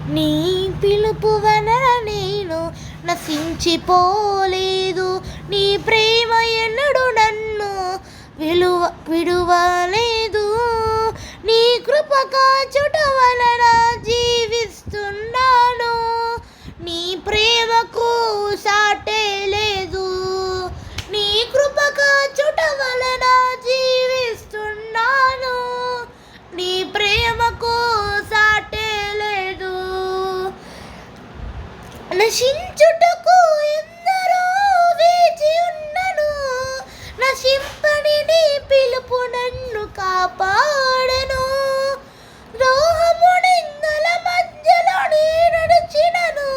నీ పిలుపు వలన నేను నశించిపోలేదు. నీ ప్రేమ ఎన్నడు నన్ను విడువలేదు. నీ కృప కాచుట వలన జీవిస్తున్నాను. నీ ప్రేమకు సాటే లేదు. నీ కృప కాచుట వలన జీవిస్తున్నాను. నీ ప్రేమకు సాటే లేదు. నశించుటకు ఎందరో వేచి ఉన్నను. నశింపని నీ పిలుపు నన్ను కాపాడెను. ద్రోహము నిందల మధ్యలో నీ నడిచినను.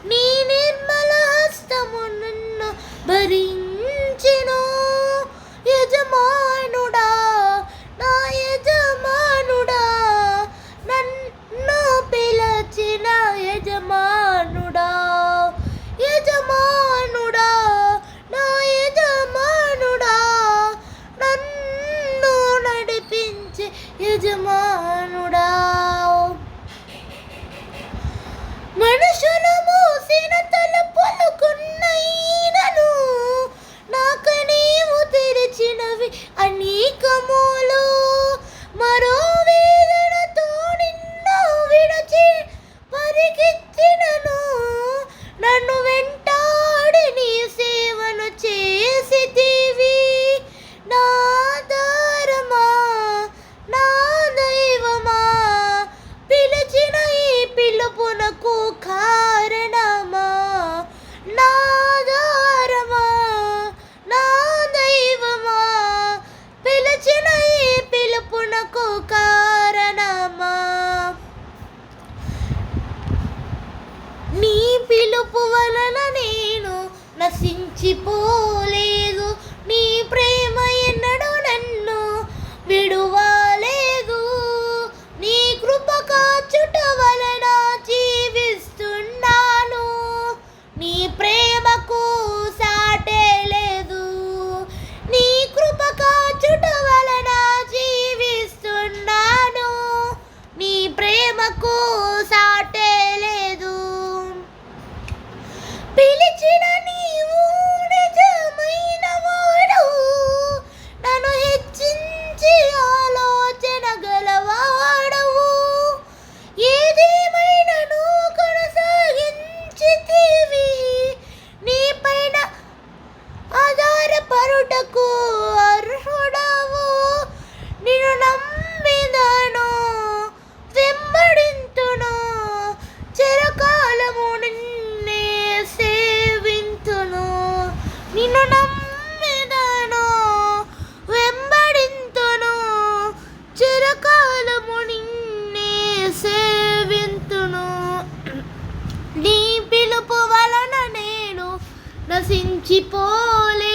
నీ నిర్మల హస్తము నన్ను భరించెను. యజమానుడా, నా యజమానుడా, నన్ను పిలచిన యజమానుడా, యజమానుడా, నా యజమానుడా, నన్ను నడిపించే యజమానుడా. మనుషులు మూసిన తలుపులకున్నైనను నాక నీవు తెరిచినవి అనేకములు. మరో వేదనతో నిన్ను విడచి పరిగెత్తినను. నన్ను వెంటాడి నీ సేవను చేసితివి. నా ఆధారమా, నా దైవమా, పిలిచిన ఈ పిలుపునకు కారణమా. నా ఆధారమా, నా దైవమా, పిలిచిన ఈ పిలుపునకు కారణమా. నీ పిలుపు వలన నేను నశించిపోలేదు. నీ ప్రేమ ఎన్నడూ నన్ను విడువలేదు. నీ కృప కాచుట వలన జీవిస్తున్నాను. నీ ప్రేమకు సాటే లేదు. నీ కృప కాచుట వలన జీవిస్తున్నాను. నీ ప్రేమకు సాటే లేదు. పిలిచిన నీవు నిజమైన వాడవు. నన్ను హెచ్చించి ఆలోచన గలవాడవు. ఏదేమైనను కొనసాగించితివి. నీపైన ఆధారపడుటకు అర్హుడవు. నిన్ను నమ్మిదను, వెంబడింతును. చిరకాలము నిన్నే సేవింతును. నిన్ను నమ్మిదను, వెంబడింతును. చిరకాలము నిన్నే సేవింతును. నీ పిలుపు వలన నేను నశించిపోలే.